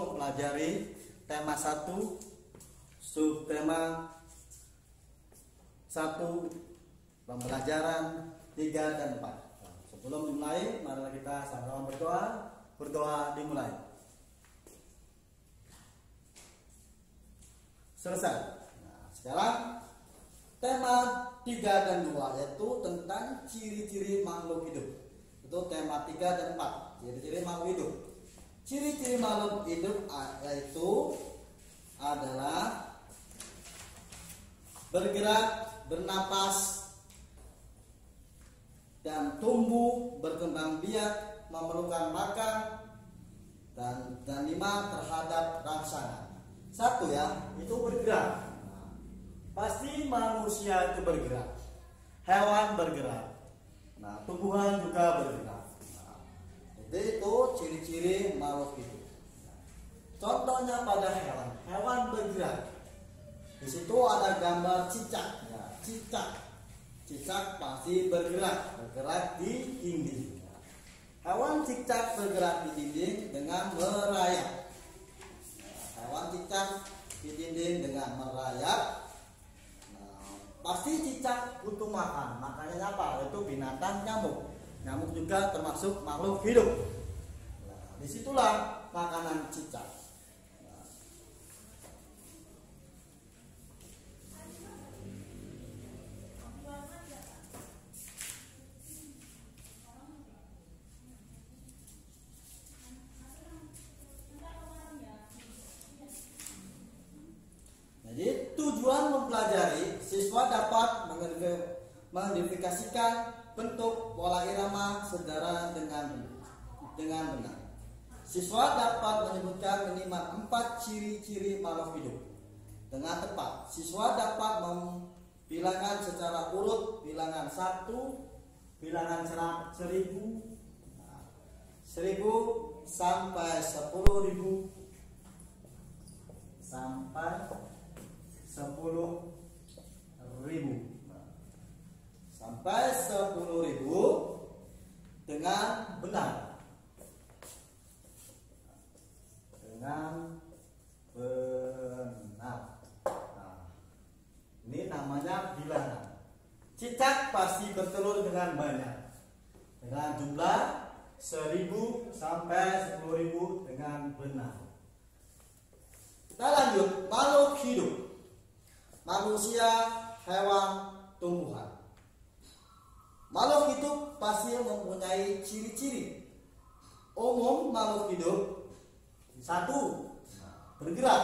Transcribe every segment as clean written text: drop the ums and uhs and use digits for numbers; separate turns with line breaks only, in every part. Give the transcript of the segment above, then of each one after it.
mempelajari tema 1, subtema 1, pembelajaran 3 dan 4. Sebelum dimulai, mari kita sama-sama berdoa. Berdoa dimulai. Selesai. Nah, sekarang tema 3 dan 2 yaitu tentang ciri-ciri makhluk hidup. Itu tema 3 dan 4, ciri-ciri makhluk hidup. Ciri-ciri makhluk hidup yaitu adalah bergerak, bernapas, dan tumbuh, berkembang biak, memerlukan makan, dan 5 terhadap rangsangan. 1 ya, itu bergerak. Pasti manusia itu bergerak, hewan bergerak, tumbuhan juga bergerak. Jadi itu ciri-ciri makhluk hidup. Contohnya pada hewan bergerak. Di situ ada gambar cicak. Ya, cicak pasti bergerak di dinding. Hewan cicak bergerak di dinding dengan merayap. Hewan cicak di dinding dengan merayap. Pasti cicak butuh makan. Makanya apa? Itu binatang nyamuk. Nyamuk juga termasuk makhluk hidup. Disitulah makanan cicak. Jadi tujuan mempelajari, siswa dapat mengidentifikasikan bentuk pola irama saudara dengan benar. Siswa dapat menyebutkan minimal 4 ciri-ciri makhluk hidup dengan tepat. Siswa dapat membilangkan secara urut bilangan 1, bilangan 1000 sampai 10.000 sampai 10.000 sampai 10.000 dengan benar. Ini namanya bilangan. Cicak pasti bertelur dengan banyak, dengan jumlah 1000 sampai 10.000 dengan benar. Kita lanjut, makhluk hidup. Manusia, hewan, tumbuhan. Makhluk hidup pasti mempunyai ciri-ciri umum. Makhluk hidup 1, bergerak,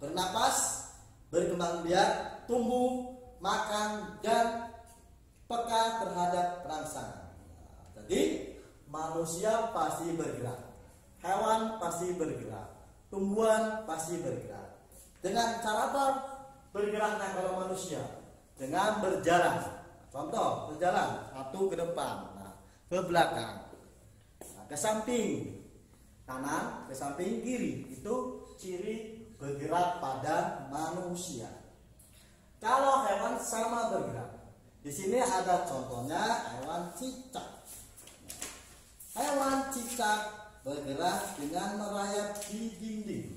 bernapas, berkembang biak, tumbuh, makan, dan peka terhadap rangsangan. Jadi manusia pasti bergerak, hewan pasti bergerak, tumbuhan pasti bergerak. Dengan cara apa bergeraknya kalau manusia? Dengan berjalan. Contoh, berjalan 1 ke depan, ke belakang, ke samping kanan, ke samping kiri. Itu ciri bergerak pada manusia. Kalau hewan sama bergerak. Di sini ada contohnya hewan cicak. Hewan cicak bergerak dengan merayap di dinding.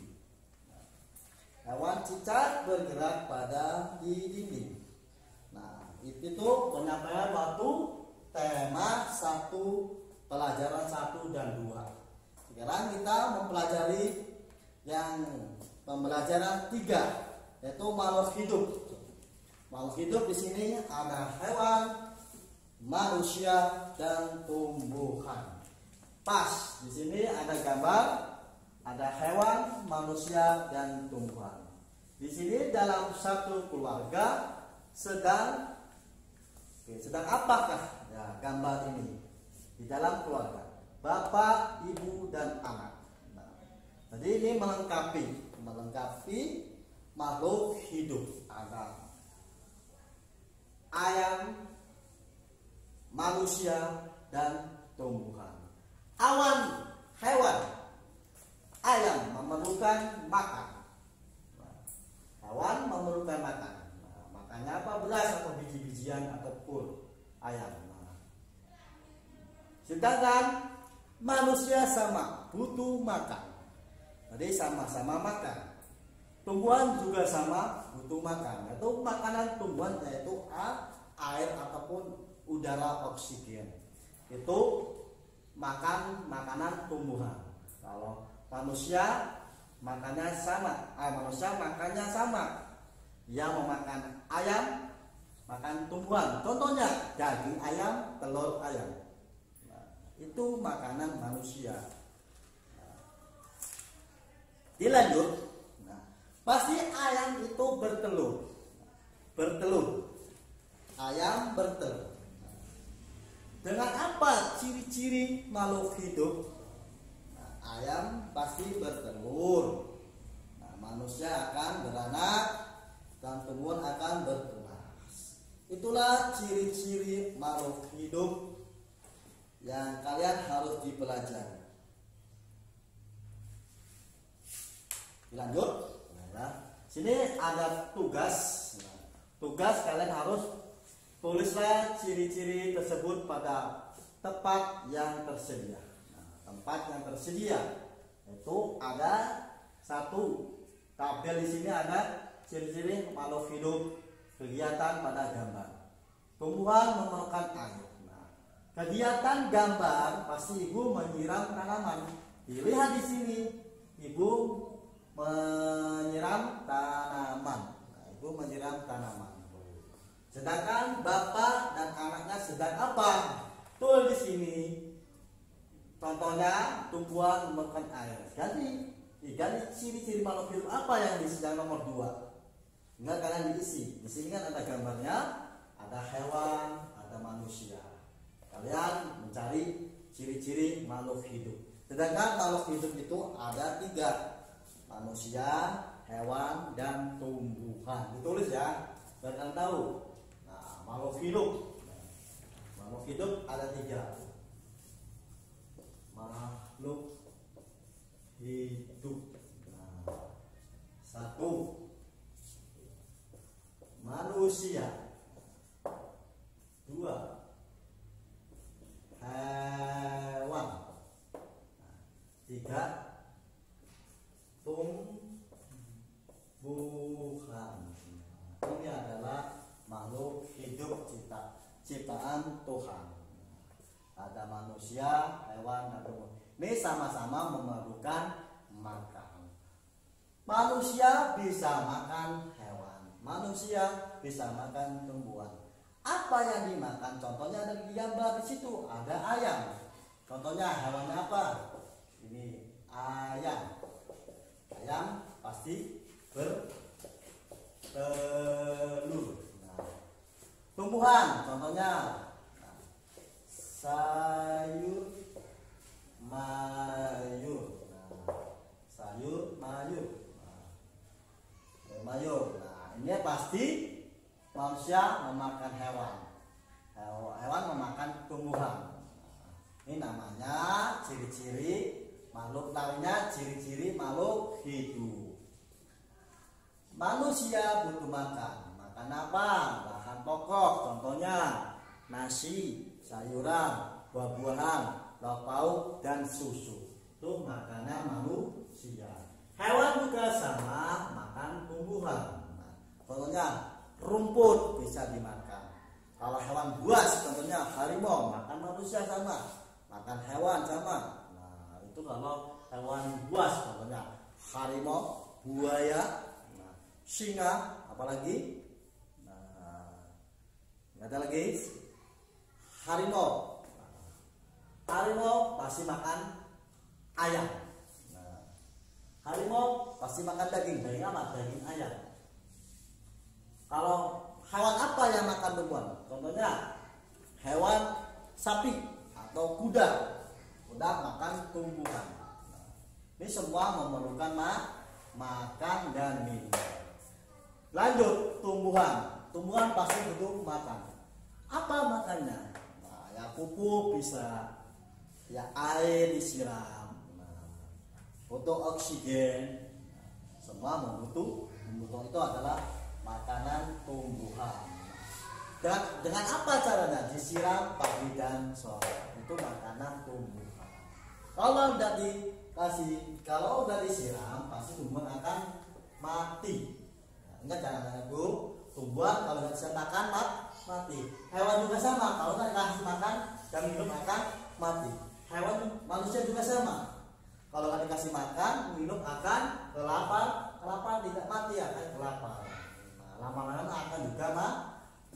Hewan cicak bergerak di dinding. Itu penyampaian waktu tema 1, pelajaran 1 dan 2. Sekarang kita mempelajari yang pembelajaran 3, yaitu makhluk hidup. Makhluk hidup di sini ada hewan, manusia, dan tumbuhan. Pas di sini ada gambar, ada hewan, manusia, dan tumbuhan. Di sini dalam satu keluarga sedang apakah ya, gambar ini di dalam keluarga? Bapak, ibu, dan anak. Jadi ini melengkapi makhluk hidup. Ada ayam, manusia, dan tumbuhan. Hewan, ayam memerlukan makan. Hewan memerlukan makan. Makannya apa? Beras atau biji-bijian atau pur ayam. Sedangkan manusia sama butuh makan. Jadi sama-sama makan. Tumbuhan juga sama butuh makan. Yaitu makanan tumbuhan yaitu air ataupun udara oksigen. Itu makan makanan tumbuhan. Kalau manusia makannya sama, manusia makannya sama. Yang memakan ayam, makan tumbuhan. Contohnya daging ayam, telur ayam. Nah, itu makanan manusia. Dilanjut, nah, pasti ayam itu bertelur. Ayam bertelur. Dengan apa ciri-ciri makhluk hidup? Nah, ayam pasti bertelur. Nah, manusia akan beranak dan tumbuhan akan bertunas. Itulah ciri-ciri makhluk hidup yang kalian harus dipelajari. Lanjut. Nah, sini ada tugas. Nah, tugas kalian harus tulislah ciri-ciri tersebut pada tempat yang tersedia. Nah, tempat yang tersedia itu ada satu tabel di sini ada ciri-ciri makhluk hidup, kegiatan pada gambar. Tumbuhan memerlukan air. Nah, kegiatan gambar pasti ibu menyiram tanaman. Dilihat di sini, ibu menyiram tanaman. Nah, ibu menyiram tanaman. Sedangkan bapak dan anaknya sedang apa? Tuh di sini. Contohnya tumbuhan memerlukan air. Ganti ciri-ciri makhluk hidup apa yang disediakan nomor 2? Enggak kalian diisi. Di sini kan ada gambarnya, ada hewan, ada manusia. Kalian mencari ciri-ciri makhluk hidup. Sedangkan makhluk hidup itu ada 3. Manusia, hewan, dan tumbuhan. Ditulis ya, biar kalian tahu. Nah, makhluk hidup ada 3. Makhluk hidup. Nah, 1. Manusia. 2. Hewan. 3. Tumbuhan. Ini adalah makhluk hidup ciptaan Tuhan. Ada manusia, hewan, dan tumbuhan. Ini sama-sama memerlukan makan. Manusia bisa makan hewan. Manusia bisa makan tumbuhan. Apa yang dimakan? Contohnya ada di gambar di situ. Ada ayam. Contohnya hewannya apa? Ini ayam. Ayam pasti bertelur. Nah, tumbuhan contohnya sayur mayur. Nah, ini pasti manusia memakan hewan. Hewan memakan tumbuhan. Ini namanya ciri-ciri makhluk lainnya, ciri-ciri makhluk hidup. Manusia butuh makan. Makan apa? Bahan pokok. Contohnya nasi, sayuran, buah-buahan, lauk pauk, dan susu. Itu makanan manusia. Hewan juga sama, makan tumbuhan. Nah, contohnya rumput bisa dimakan. Kalau hewan buas, contohnya harimau, makan manusia sama, makan hewan sama. Itu kalau hewan buas, contohnya harimau, buaya, singa, apalagi, ada lagi harimau. Harimau pasti makan ayam. Harimau pasti makan daging apa? Daging ayam. Kalau hewan apa yang makan tumbuhan? Contohnya hewan sapi atau kuda. Udah makan tumbuhan. Ini semua memerlukan makan dan minum. Lanjut, tumbuhan. Tumbuhan pasti butuh makan. Apa makannya? Nah, ya pupuk bisa, ya air disiram, butuh oksigen. Semua membutuh itu adalah makanan tumbuhan. Dan dengan apa caranya? Disiram pagi dan sore. Itu makanan tumbuhan. Kalau udah disiram pasti tumbuhan akan mati. Nah, ingat jangan tanya Bu, tumbuhan kalau nggak disiram makan mati. Hewan juga sama, kalau nggak dikasih makan dan minum akan mati. Hewan manusia juga sama. Kalau nggak dikasih makan, minum akan kelapar tidak mati akan kelapar. Nah, lama-lama akan juga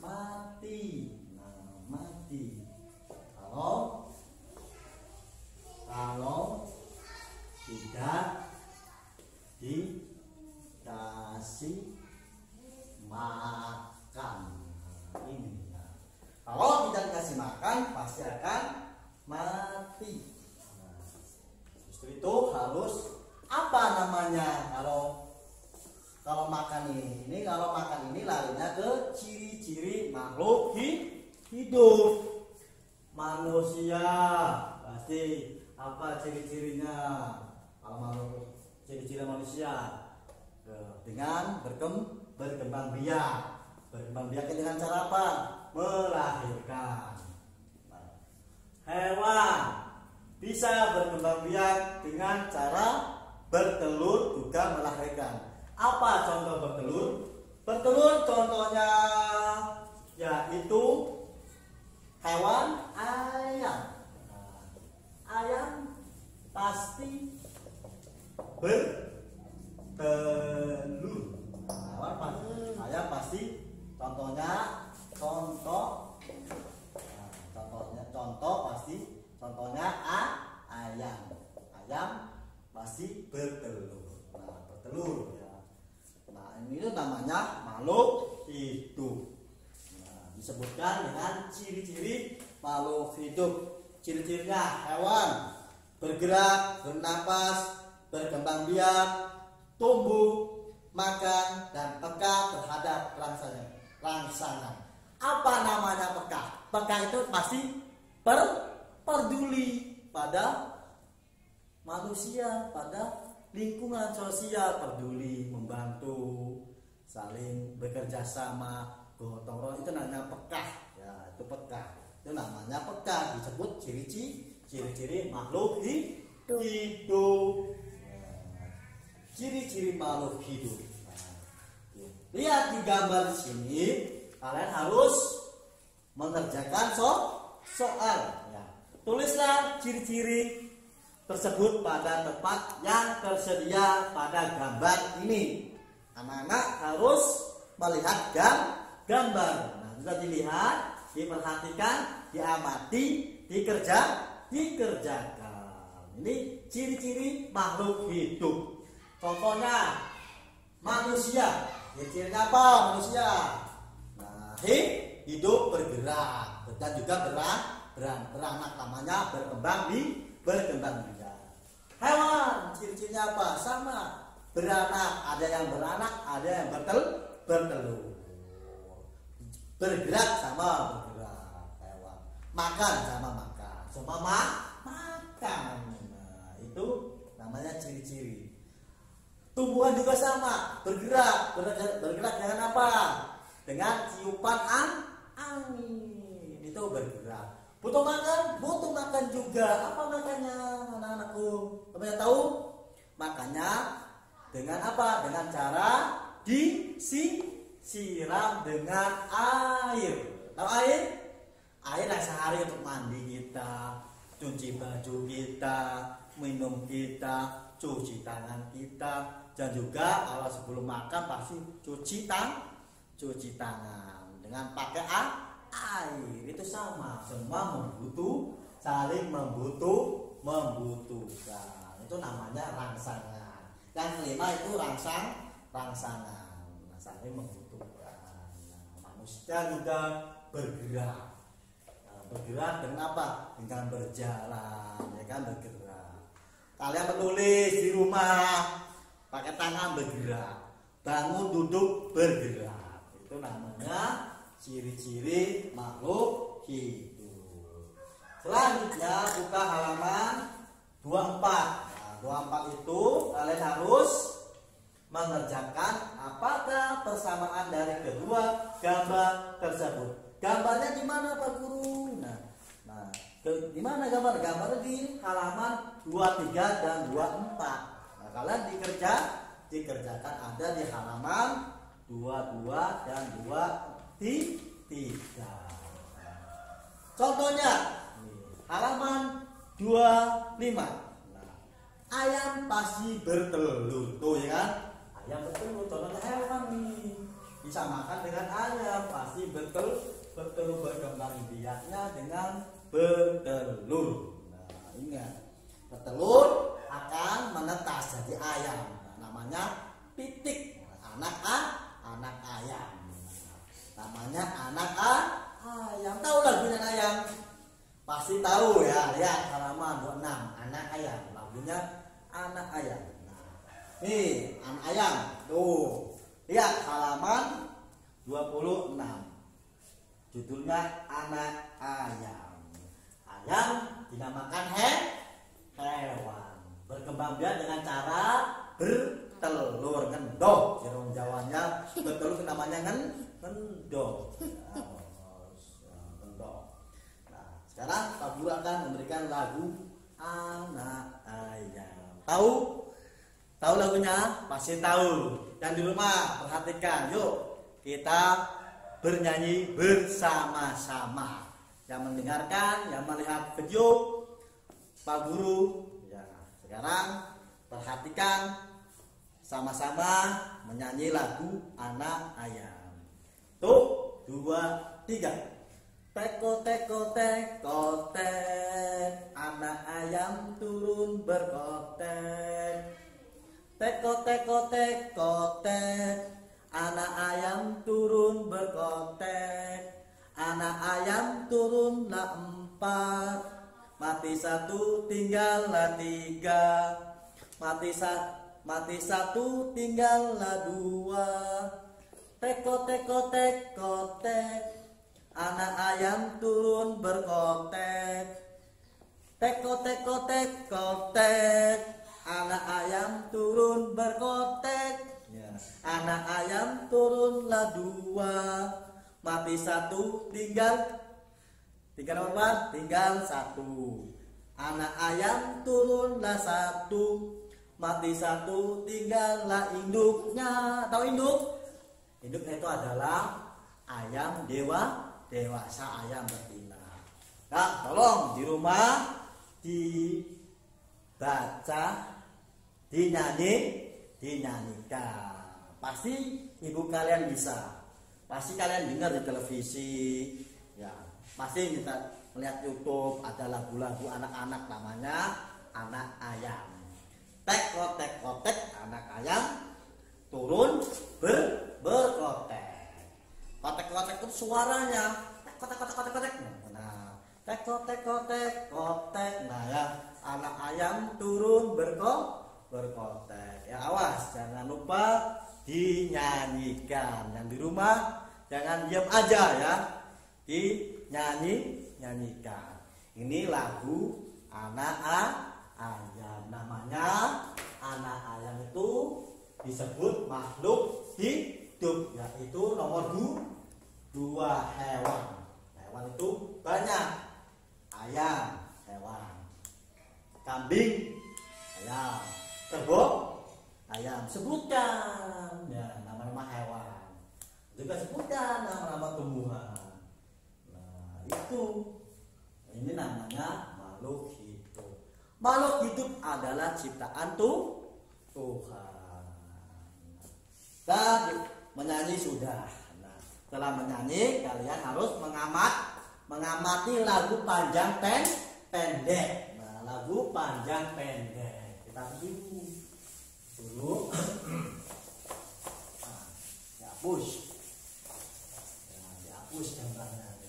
mati. Nah, mati. Kalau tidak dikasih makan. Nah, ini. Nah, kalau tidak dikasih makan pasti akan mati. Nah, justru itu harus apa namanya kalau makan ini larinya ke ciri-ciri makhluk hidup. Manusia pasti apa ciri-cirinya? Kalau makhluk ciri-ciri manusia dengan berkembang biak. Berkembang biak dengan cara apa? Melahirkan. Nah, hewan bisa berkembang biak dengan cara bertelur juga melahirkan. Apa contoh bertelur? Bertelur contohnya yaitu hewan ayam. Nah, ayam pasti bertelur. Ayam pasti contohnya ayam. Ayam pasti bertelur. Nah, bertelur ya. Nah, ini namanya makhluk hidup. Nah, disebutkan dengan ciri-ciri makhluk hidup. Ciri-cirinya hewan bergerak, bernapas, berkembang biak, tumbuh, makan, dan peka terhadap rangsangan. Apa namanya peka? Peka itu pasti peduli pada manusia, pada lingkungan sosial, peduli, membantu, saling bekerja sama, gotong royong, itu namanya peka. Ya, itu peka. Itu namanya peka, disebut ciri-ciri makhluk hidup. Ciri-ciri makhluk hidup. Lihat di gambar di sini, kalian harus mengerjakan soal. Ya. Tulislah ciri-ciri tersebut pada tempat yang tersedia pada gambar ini. Anak-anak harus melihat gambar. Nah, sudah dilihat, diperhatikan, diamati, dikerjakan. Ini ciri-ciri makhluk hidup. Contohnya manusia. Ciri-cirinya apa manusia? Nah, hidup, bergerak, dan juga beranak, namanya berkembang biak. Hewan ciri-cirinya apa? Sama, beranak, ada yang beranak, ada yang bertelur. Bergerak sama bergerak hewan. Makan sama makan. Semua makan. Nah, itu namanya ciri-ciri. Tumbuhan juga sama, bergerak dengan apa? Dengan tiupan angin. Itu bergerak. Butuh makan juga. Apa makannya, anak-anakku? Kalian tahu? Makannya dengan apa? Dengan cara disiram dengan air. Tahu air? Air yang sehari untuk mandi kita, cuci baju kita, minum kita, cuci tangan kita, dan juga kalau sebelum makan pasti cuci tangan dengan pakai air. Itu sama, semua saling membutuhkan. Itu namanya rangsangan. Yang kelima itu rangsangan, saling membutuhkan. Nah, manusia juga bergerak. Nah, bergerak dengan apa? Dengan berjalan, ya kan, bergerak. Kalian menulis di rumah pakai tangan bergerak, bangun duduk bergerak. Itu namanya ciri-ciri makhluk hidup. Selanjutnya buka halaman 24. Nah, 24 itu kalian harus mengerjakan apakah persamaan dari kedua gambar tersebut. Gambarnya di mana Pak Guru? Nah, Di mana gambar? Gambarnya di halaman 23 dan 24. Nah, kalian dikerjakan ada di halaman 22 dan 23. Contohnya halaman 25. Nah, ayam pasti bertelur tuh ya kan? Ayam bertelur, contohnya hewan nih. Disamakan dengan ayam pasti bertelur berkembang biaknya dengan bertelur. Nah, ingat, bertelur akan menetas jadi ayam. Nah, namanya pitik. Anak ayam. Namanya anak ayam. Tahu lagunya ayam? Pasti tahu ya. Lihat halaman 26, anak ayam. Lagunya anak ayam. Nah, nih anak ayam. Tuh. Lihat halaman 26. Judulnya anak ayam. Ayam dinamakan hewan. Berkembang biak dengan cara bertelur, ngendok. Jerung Jawanya bertelur namanya ngendok. Ngendok. Nah, sekarang Pak Guru akan memberikan lagu anak ayam. Tahu? Tahu lagunya? Pasti tahu. Yang di rumah perhatikan. Yuk kita bernyanyi bersama-sama. Yang mendengarkan, yang melihat video Pak Guru. Ya, sekarang perhatikan sama-sama menyanyi lagu anak ayam. Tuh, 2, 3. Teko teko teko tek, anak ayam turun berkotek. Teko teko teko tek, anak ayam turun berkotek. Anak ayam turunlah 4, mati 1 tinggallah 3. Mati 1 tinggallah 2. Teko teko teko tek, anak ayam turun berkotek. Teko teko teko tek, anak ayam turun berkotek. Anak ayam turunlah 2, mati 1 tinggal berapa? Tinggal 1. Anak ayam turunlah 1, mati 1 tinggallah induknya. Tahu induk? Induknya itu adalah ayam dewasa, ayam betina. Nah, tolong di rumah dibaca, dinyanyikan. Pasti ibu kalian bisa. Pasti kalian dengar di televisi. Ya, pasti kita melihat YouTube ada lagu-lagu anak-anak namanya anak ayam. Tek kotek kotek, anak ayam turun berkotek. Kotek kotek itu suaranya. Kotek kotek kotek kotek. Nah, tek kotek kotek kotek. Nah ya, anak ayam turun berkotek. Ya awas, jangan lupa dinyanyikan. Yang di rumah jangan diam aja ya, dinyanyikan. Ini lagu anak ayam. Namanya anak ayam itu disebut makhluk hidup, yaitu nomor 2 hewan. Hewan itu banyak. Ayam hewan, kambing ayam, kerbau ayam. Sebutkan ya nama-nama hewan, juga sebutkan nama-nama tumbuhan. Nah itu, ini namanya makhluk hidup. Makhluk hidup adalah ciptaan Tuhan. Dan menyanyi sudah. Nah, setelah menyanyi kalian harus mengamati lagu panjang pendek. Nah, lagu panjang pendek kita dulu. Nah, dihapus. Nah, dihapus gambarnya.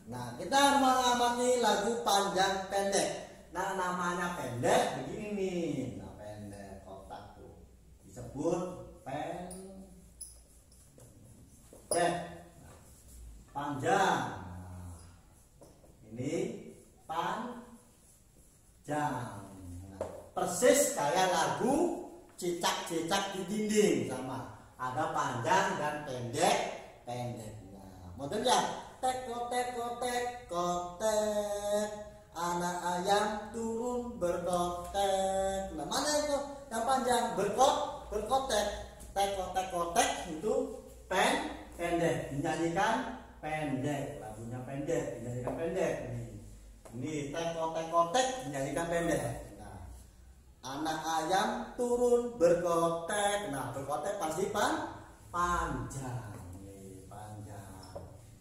Nah, kita mengamati lagu panjang pendek. Nah, namanya pendek begini nih. Nah, pendek kotak tuh disebut pendek. Panjang. Nah, ini panjang. Nah, persis kayak lagu cicak-cicak di dinding sama. Ada panjang dan pendek. pendek. Nah, modelnya teko teko teko tek, anak ayam turun berkotek. Nah, mana itu yang panjang? Berkotek. Teko teko tek itu pendek, dinyanyikan pendek, lagunya pendek, dinyanyikan pendek. Ini teko teko tek dinyanyikan pendek. Nah, anak ayam turun berkotek. Nah, berkotek pasti panjang. Ini panjang.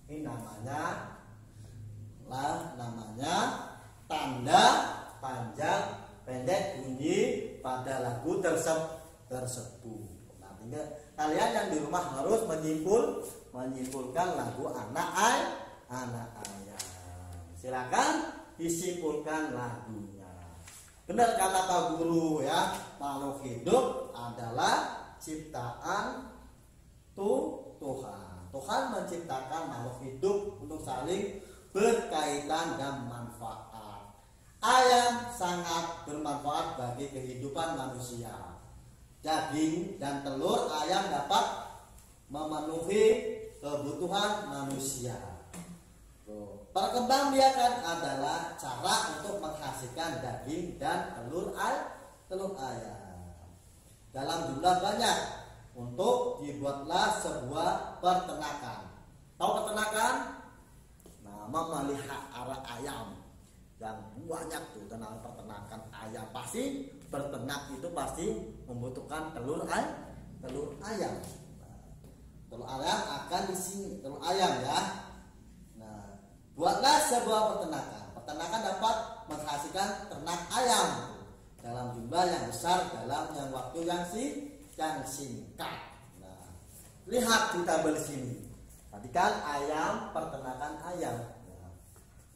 Ini namanya tanda panjang pendek bunyi pada lagu tersebut. Nah, tinggal kalian yang di rumah harus menyimpulkan lagu anak ayam. Silakan disimpulkan lagunya. Benar kata Pak Guru ya, makhluk hidup adalah ciptaan Tuhan. Tuhan menciptakan makhluk hidup untuk saling berkaitan dan manfaat. Ayam sangat bermanfaat bagi kehidupan manusia. Daging dan telur ayam dapat memenuhi kebutuhan manusia. Perkembangbiakan adalah cara untuk menghasilkan daging dan telur ayam dalam jumlah banyak untuk dibuatlah sebuah peternakan. Tahu peternakan? Nah, memelihara ayam yang banyak tuh, tentang peternakan ayam. Pasti berternak itu pasti membutuhkan telur ayam. Telur ayam akan di sini, telur ayam ya. Nah, buatlah sebuah peternakan. Peternakan dapat menghasilkan ternak ayam dalam jumlah yang besar dalam waktu yang singkat. Nah, lihat di tabel sini. Tadi kan ayam, peternakan ayam. Nah,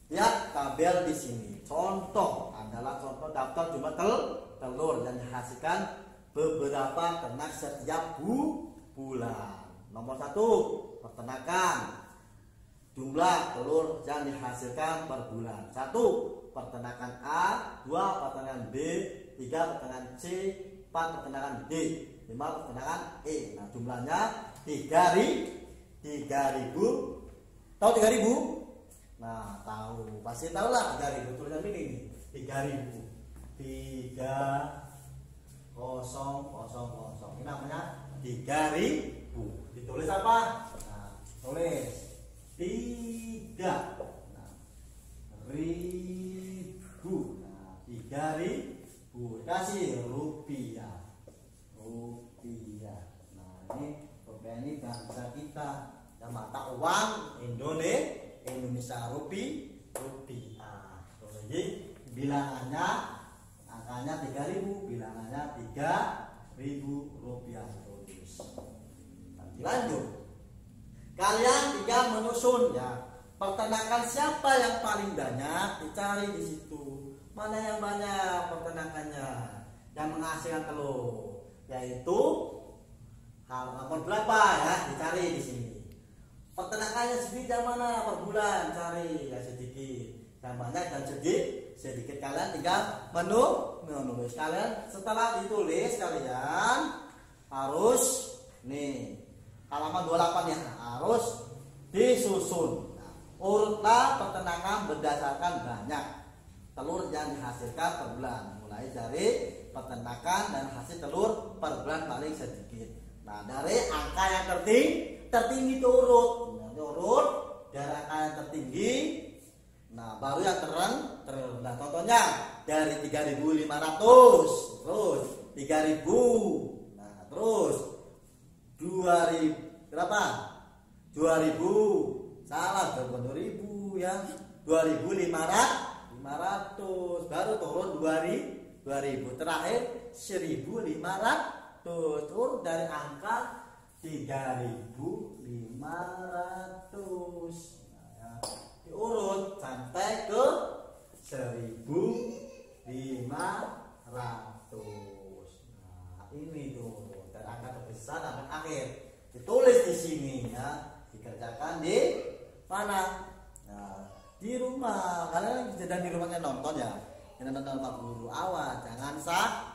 lihat tabel di sini. Contoh adalah contoh daftar jumlah telur yang dihasilkan beberapa ternak setiap bulan. Nomor 1, peternakan. Jumlah telur yang dihasilkan per bulan. 1, peternakan A. 2, peternakan B. 3, peternakan C. 4, peternakan D. 5, peternakan E. Nah, jumlahnya 3.000. Tahu 3.000? Nah, tahu. Pasti tahu lah 3.000. Tulisan ini 3.000. 3.000. Ini namanya 3.000. Ditulis apa? Nah, tulis 3.000. Nah, 3.000. Kasih rupiah. Nah, ini rupiah ini bahasa kita. Dan mata uang Indonesia rupiah. Jadi bilangannya, angkanya 3.000, bilangannya 3.000 rupiah. Nanti lanjut. Kalian juga menyusun ya. Peternakan siapa yang paling banyak, dicari di situ. Mana yang banyak peternakannya yang menghasilkan telur, yaitu nomor berapa ya, dicari di sini. Peternakannya sedikit mana per bulan, cari ya sedikit. Yang banyak dan sedikit kalian tinggal menulis. Kalian setelah ditulis kalian harus nih halaman 28 ya, harus disusun. Nah, urutlah peternakan berdasarkan banyak telur yang dihasilkan per bulan, mulai dari peternakan dan hasil telur per bulan paling sedikit. Nah, dari angka yang tertinggi itu urut dari angka yang tertinggi. Nah, baru yang terendah. Contohnya dari 3.500, terus 3.000. Nah, terus 2.000 berapa? 2.000. Salah, 2.000 ya. 2.500. Baru turun 2.000. Terakhir 1.500. Turun dari angka 3.500. Diurut sampai ke 1.500. Nah, ini tuh dari angka terbesar sampai akhir. Ditulis di sini ya, dikerjakan di mana? Nah, di rumah. Kalian sedang di rumahnya nonton ya. Yang nonton Pak Guru, awas jangan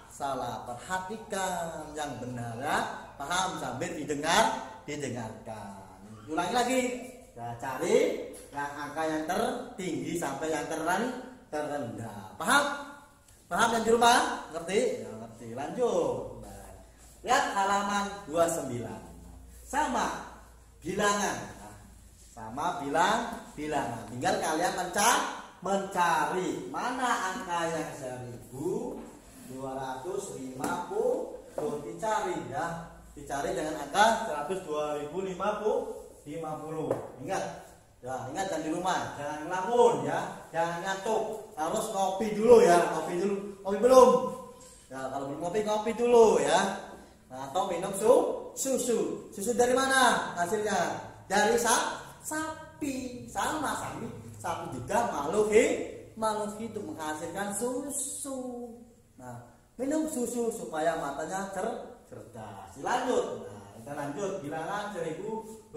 salah. Perhatikan yang benar ya. Paham sambil didengarkan. Ulangi lagi. Nah, cari yang angka yang tertinggi sampai yang terendah. Paham? Paham yang di rumah? Ngerti? Ya, ngerti. Lanjut. Nah, lihat halaman 29. Sama bilangan. Nah, sama bilangan. Tinggal kalian mencari mana angka yang 1250. Dicari ya. Dicari dengan angka 102.050. Ingat. Ya, ingat dan di rumah jangan ngelamun ya, jangan ngantuk, harus ngopi dulu ya, ngopi belum? Ya, kalau belum ngopi dulu ya. Nah, atau minum susu dari mana hasilnya? Dari sapi, sama sapi juga makhluk hidup menghasilkan susu. Nah, minum susu supaya matanya cerdas. Lanjut. Kita lanjut bilangan 1250.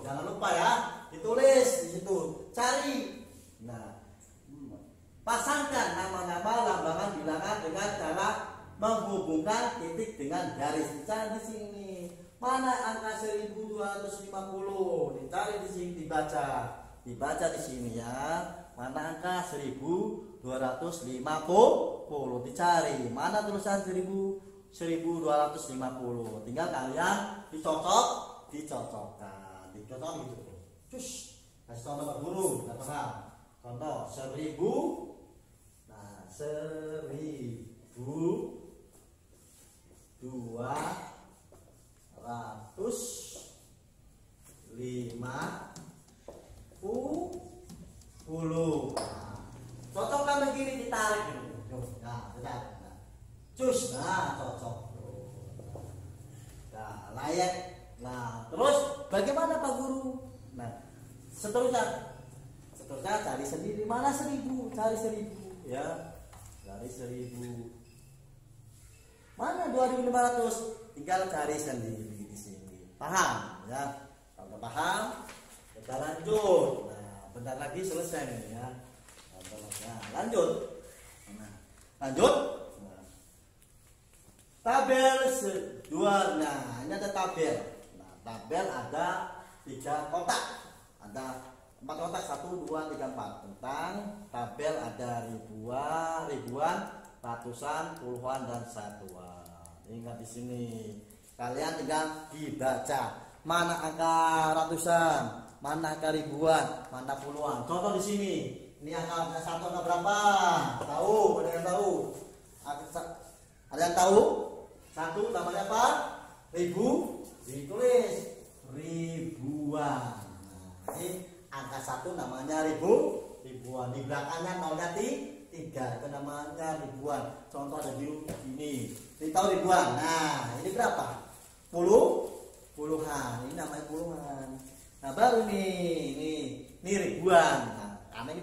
Jangan lupa ya, ditulis di situ. Cari. Nah, pasangkan nama-nama lambangan bilangan dengan cara menghubungkan titik dengan garis. Dicari di sini. Mana angka 1250? Dicari di sini, dibaca di sini ya. Mana angka 1250? Dicari. Mana tulisan 1250. Tinggal kalian dicocokkan gitu. Cus, kasih contoh Pak Guru, kita paham. Contoh 1000. Nah, 1250. Cocokkan begini, ditarik ini. Nah, cus, nah cocok. Nah, layak. Nah, terus bagaimana Pak Guru? Nah, seterusnya cari sendiri. Mana 1000? Cari 1000 ya. Cari 1000. Mana 2500? Tinggal cari sendiri di sini. Paham ya? Kalau paham, kita lanjut. Nah, bentar lagi selesai nih ya. Nah, lanjut. Tabel dua. Nah, ini ada tabel. Nah, tabel ada 3 kotak. Ada 4 kotak, 1, 2, 3, 4. Tentang tabel ada ribuan, ratusan, puluhan dan satuan. Ingat di sini. Kalian tinggal dibaca. Mana angka ratusan, mana angka ribuan, mana puluhan. Contoh di sini. Ini angka 1 angka berapa? Tahu? Ada yang tahu? Ada yang tahu? 1 namanya apa? 1000. Ditulis ribuan. Nah, ini angka 1 namanya ribuan. Di belakangnya nolnya 3. Itu namanya ribuan. Contoh ada di sini. Ini tahu ribuan. Nah, ini berapa? Puluhan. Ini namanya puluhan. Nah, baru nih ribuan. Nah, karena ini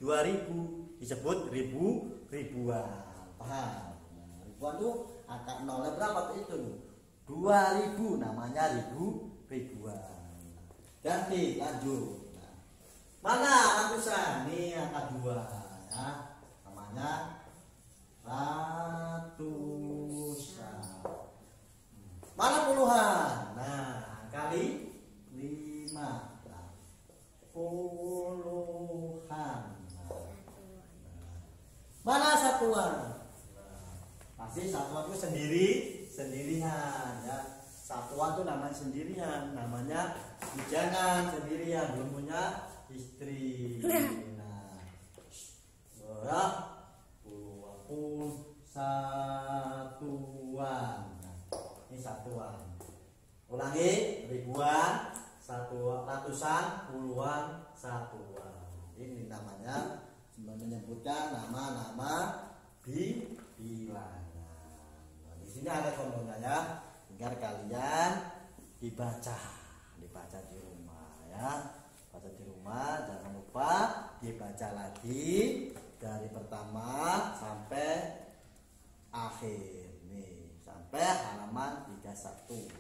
2000 disebut ribuan. Paham? Nah, ribuan tuh angka nolnya berapa tuh itu? 2000 namanya ribuan. Ganti, lanjut. Nah, mana ratusan? Nih angka 2 ya. Namanya ratusan. Mana puluhan? Nah, kali 5. Puluhan. Mana satuan? Pasti satuan itu sendirian ya. Satuan itu namanya sendirian, namanya bujangan sendirian, belum punya istri. Nah, satuan. Nah, ini satuan. Ulangi, ribuan, ratusan, puluhan, satuan. Ini namanya menyebutkan nama-nama bilangan. Nah, di sini ada contohnya ya, agar kalian dibaca di rumah ya. Baca di rumah, jangan lupa dibaca lagi dari pertama sampai akhir nih, sampai halaman 31.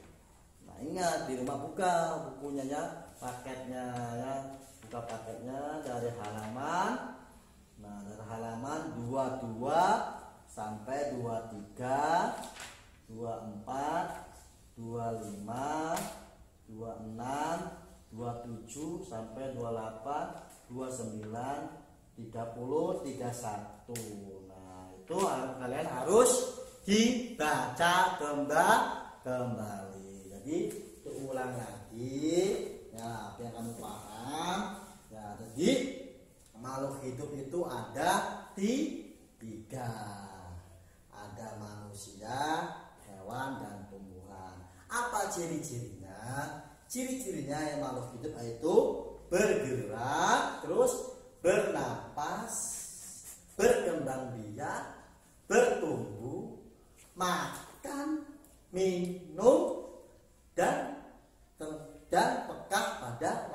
Nah, ingat di rumah buka bukunya ya, paketnya ya. Buka paketnya dari halaman. Nah, dari halaman 22 sampai 23, 24, 25, 26, 30, 31. Nah, itu kalian harus dibaca kembali. Jadi ulang lagi ya biar kamu paham. Ya, jadi makhluk hidup itu ada tiga. Ada manusia, hewan, dan tumbuhan. Apa ciri-cirinya? Ciri-cirinya yang makhluk hidup itu bergerak, terus bernapas, berkembang biak, bertumbuh, makan, minum, dan peka pada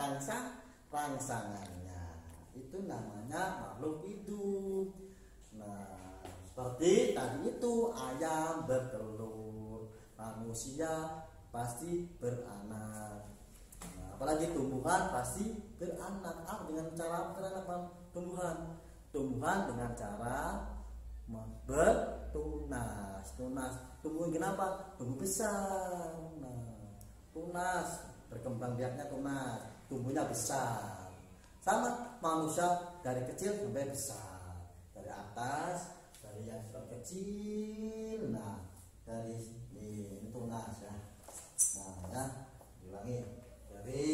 rangsangannya. Itu namanya makhluk hidup. Nah, seperti tadi itu ayam bertelur, manusia pasti beranak. Nah, apalagi tumbuhan pasti beranak. Dengan cara beranak tumbuhan dengan cara bertunas. Tumbuhan kenapa? Tumbuh besar. Nah, tunas, berkembang biaknya tunas, tumbuhnya besar. Sama manusia dari kecil sampai besar, dari atas, dari yang kecil, nah dari ini tunas ya. Nah ya, diulangi, dari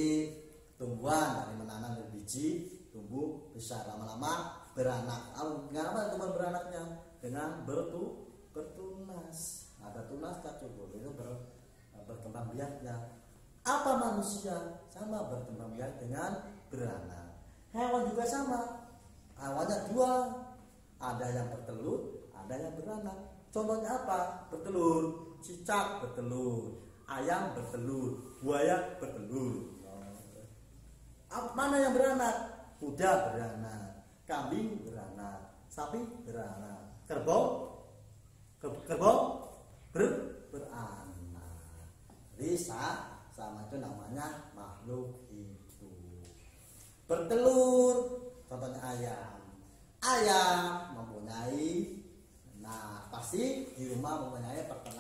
tumbuhan, dari menanam dari biji tumbuh besar, lama-lama beranak. Kenapa tumbuhan beranaknya? Dengan bertunas. Ada tunas tak cukup, itu berkembang biaknya. Apa manusia? Sama, berkembang biak dengan beranak. Hewan juga sama, hewannya dua, ada yang bertelur, ada yang beranak. Contohnya apa? Bertelur, cicak bertelur, ayam bertelur, buaya bertelur. Mana yang beranak? Kuda beranak, kambing beranak, sapi beranak, kerbau beranak. Jadi sama itu namanya makhluk hidup. Bertelur, contohnya ayam mempunyai, nah pasti di rumah mempunyai peternak.